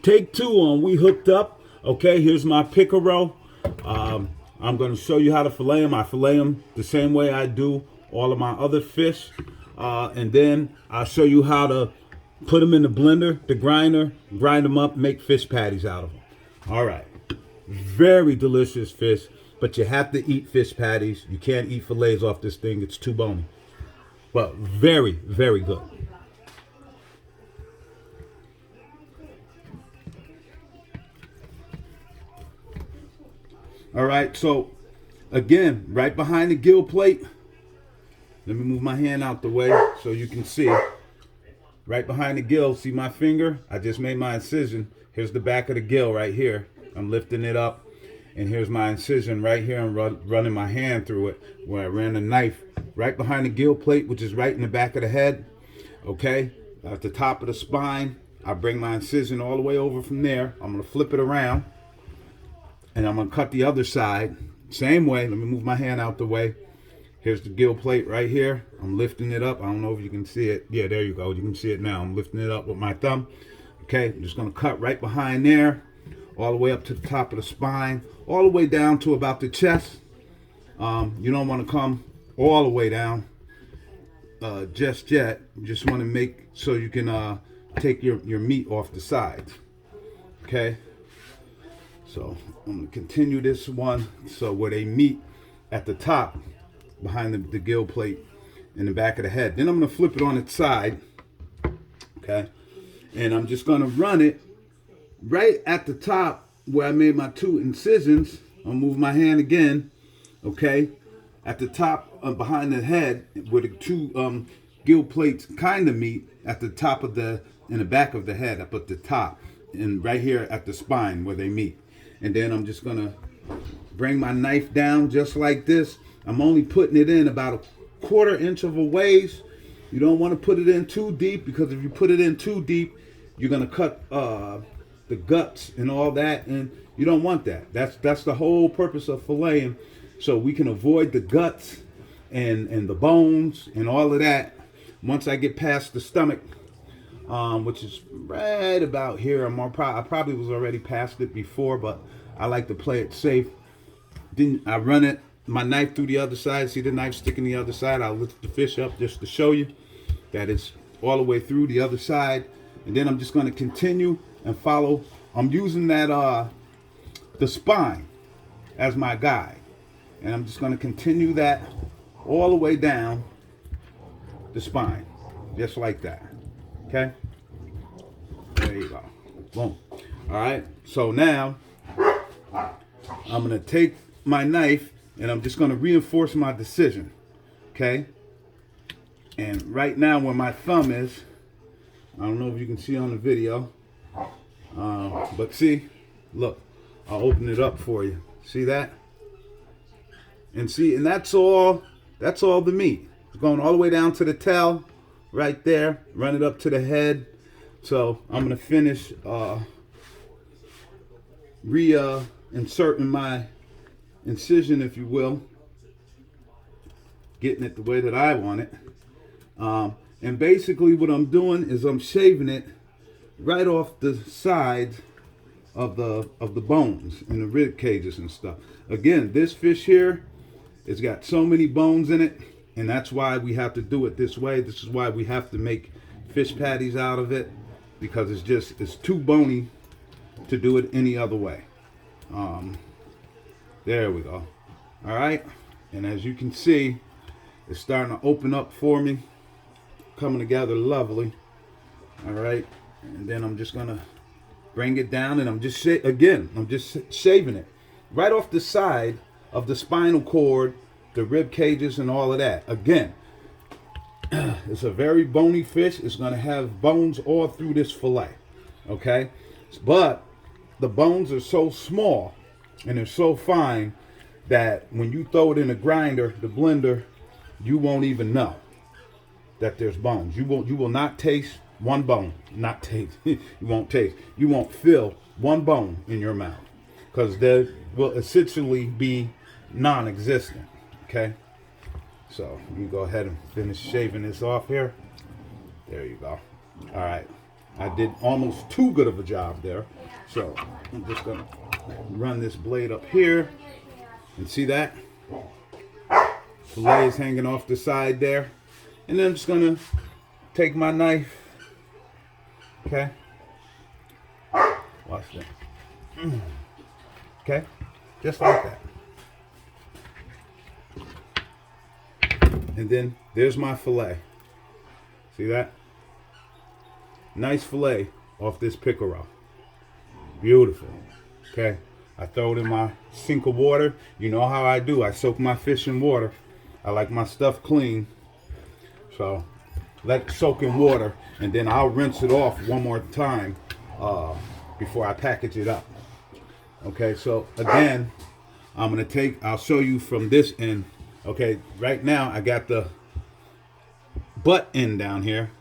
Take two on We Hooked Up. Okay, here's my pickerel. I'm going to show you how to fillet them. I fillet them the same way I do all of my other fish. And then I'll show you how to put them in the blender, the grinder, grind them up, make fish patties out of them. All right. Very delicious fish, but you have to eat fish patties. You can't eat fillets off this thing. It's too bony. But very, very good. All right, so again, right behind the gill plate, let me move my hand out the way so you can see. Right behind the gill, see my finger? I just made my incision. Here's the back of the gill right here. I'm lifting it up, and here's my incision right here. I'm running my hand through it where I ran the knife right behind the gill plate, which is right in the back of the head. Okay, at the top of the spine, I bring my incision all the way over from there. I'm going to flip it around. And I'm going to cut the other side. Same way. Let me move my hand out the way. Here's the gill plate right here. I'm lifting it up. I don't know if you can see it. Yeah, there you go. You can see it now. I'm lifting it up with my thumb. Okay, I'm just going to cut right behind there. All the way up to the top of the spine. All the way down to about the chest. You don't want to come all the way down just yet. You just want to make so you can take your meat off the sides. Okay. So I'm going to continue this one. So where they meet at the top behind the gill plate in the back of the head. Then I'm going to flip it on its side. Okay. And I'm just going to run it right at the top where I made my two incisions. I'll move my hand again. Okay. At the top behind the head where the two gill plates kind of meet at the top of in the back of the head up at the top. And right here at the spine where they meet. And then I'm just gonna bring my knife down just like this. I'm only putting it in about a 1/4 inch of a ways. You don't want to put it in too deep, because if you put it in too deep, you're gonna cut the guts and all that, and you don't want that. That's the whole purpose of filleting, so we can avoid the guts and the bones and all of that. Once I get past the stomach, which is right about here. I probably was already past it before, but I like to play it safe. Then I run my knife through the other side. See the knife sticking the other side? I'll lift the fish up just to show you that it's all the way through the other side. And then I'm just going to continue and follow. I'm using that the spine as my guide. And I'm just going to continue that all the way down the spine. Just like that. Okay? There you go. Boom. All right. So now I'm going to take my knife and I'm just going to reinforce my decision. Okay? And right now where my thumb is, I don't know if you can see on the video, but see, look, I'll open it up for you. See that? And see, and that's all the meat. It's going all the way down to the tail right there, run it up to the head. So I'm going to finish inserting my incision, if you will, getting it the way that I want it. And basically what I'm doing is I'm shaving it right off the sides of the bones and the rib cages and stuff. Again, this fish here, it's got so many bones in it, and that's why we have to do it this way. This is why we have to make fish patties out of it, because it's too bony to do it any other way. There we go. All right, and as you can see, it's starting to open up for me, coming together lovely. All right, and then I'm just gonna bring it down, and I'm just shaving it right off the side of the spinal cord, the rib cages, and all of that. Again, it's a very bony fish. It's going to have bones all through this fillet. Okay? But the bones are so small and they're so fine that when you throw it in a grinder, the blender, you won't even know that there's bones. You will not taste one bone. Not taste. You won't taste. You won't feel one bone in your mouth, because they will essentially be non-existent. Okay? So you go ahead and finish shaving this off here. There you go. All right. I did almost too good of a job there. So I'm just gonna run this blade up here and see that? Fillet is hanging off the side there. And then I'm just gonna take my knife, okay? Watch that. Okay, just like that. And then there's my fillet. See that? Nice fillet off this pickerel. Beautiful. Okay, I throw it in my sink of water. You know how I do. I soak my fish in water. I like my stuff clean. So let it soak in water, and then I'll rinse it off one more time before I package it up. Okay, so again, I'll show you from this end. Okay, right now I got the butt end down here,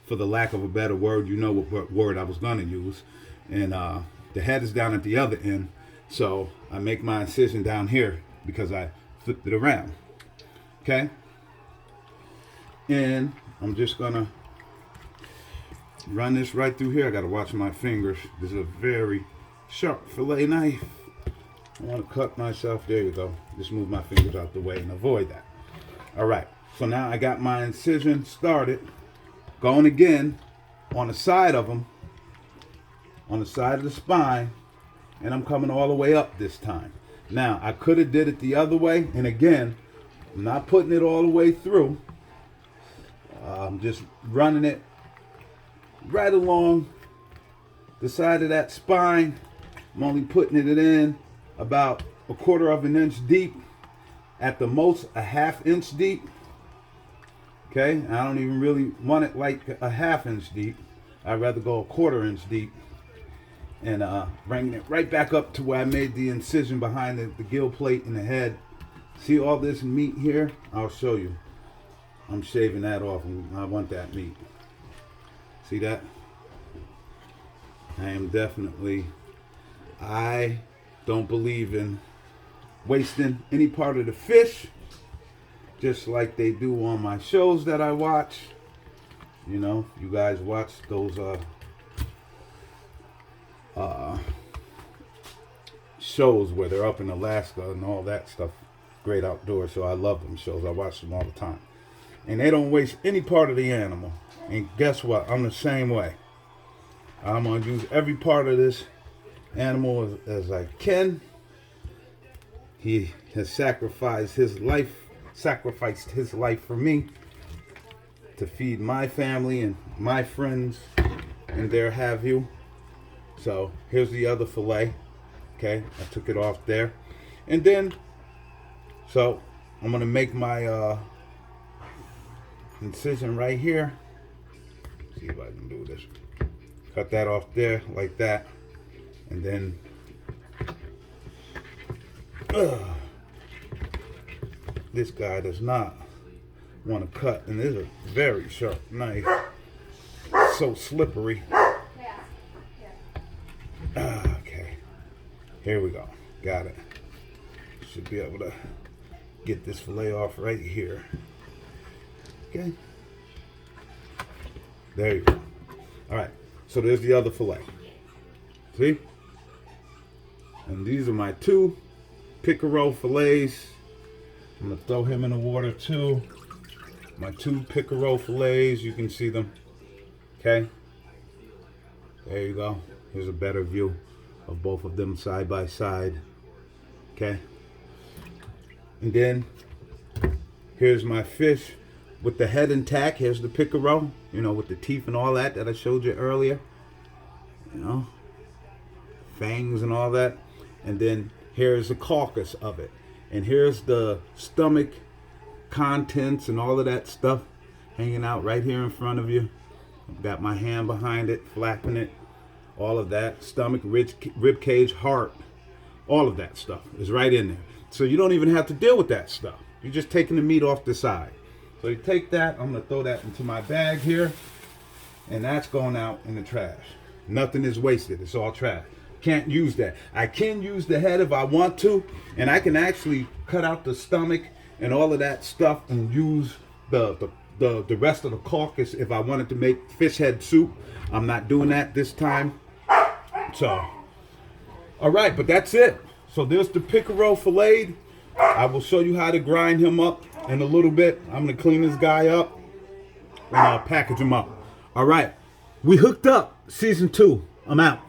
for the lack of a better word. You know what word I was gonna use. And the head is down at the other end. So I make my incision down here because I flipped it around. Okay? And I'm just gonna run this right through here. I gotta watch my fingers. This is a very sharp fillet knife. I want to cut myself. There you go. Just move my fingers out the way and avoid that. All right. So now I got my incision started. Going again on the side of them, on the side of the spine, and I'm coming all the way up this time. Now I could have did it the other way, and again, I'm not putting it all the way through. I'm just running it right along the side of that spine. I'm only putting it in about 1/4 of an inch deep, at the most a 1/2 inch deep. Okay, I don't even really want it like a 1/2 inch deep. I'd rather go 1/4 inch deep, and bringing it right back up to where I made the incision behind the gill plate and the head. See all this meat here? I'll show you. I'm shaving that off, and I want that meat. See that? I don't believe in wasting any part of the fish, just like they do on my shows that I watch. You know, you guys watch those shows where they're up in Alaska and all that stuff. Great outdoors, so I love them shows. I watch them all the time. And they don't waste any part of the animal. And guess what? I'm the same way. I'm going to use every part of this animal as I can. He has sacrificed his life for me to feed my family and my friends and there have you. So here's the other fillet. Okay, I took it off there. And then, so I'm going to make my incision right here. See if I can do this. Cut that off there like that. And then this guy does not want to cut, and this is a very sharp knife. So slippery. Okay, here we go. Got it. Should be able to get this fillet off right here. Okay, there you go. All right, so there's the other fillet. See? And these are my 2 pickerel fillets. I'm gonna throw him in the water too. My 2 pickerel fillets, you can see them. Okay, there you go. Here's a better view of both of them side by side. Okay, and then here's my fish with the head intact. Here's the pickerel, you know, with the teeth and all that I showed you earlier. You know, fangs and all that. And then here's the carcass of it. And here's the stomach contents and all of that stuff hanging out right here in front of you. I've got my hand behind it, flapping it. All of that. Stomach, rib cage, heart. All of that stuff is right in there. So you don't even have to deal with that stuff. You're just taking the meat off the side. So you take that. I'm going to throw that into my bag here. And that's going out in the trash. Nothing is wasted. It's all trash. Can't use that. I can use the head if I want to, and I can actually cut out the stomach and all of that stuff and use the the rest of the carcass if I wanted to make fish head soup. I'm not doing that this time. So, all right, but that's it. So there's the pickerel filleted. I will show you how to grind him up in a little bit. I'm going to clean this guy up and package him up. All right, we hooked up. Season 2. I'm out.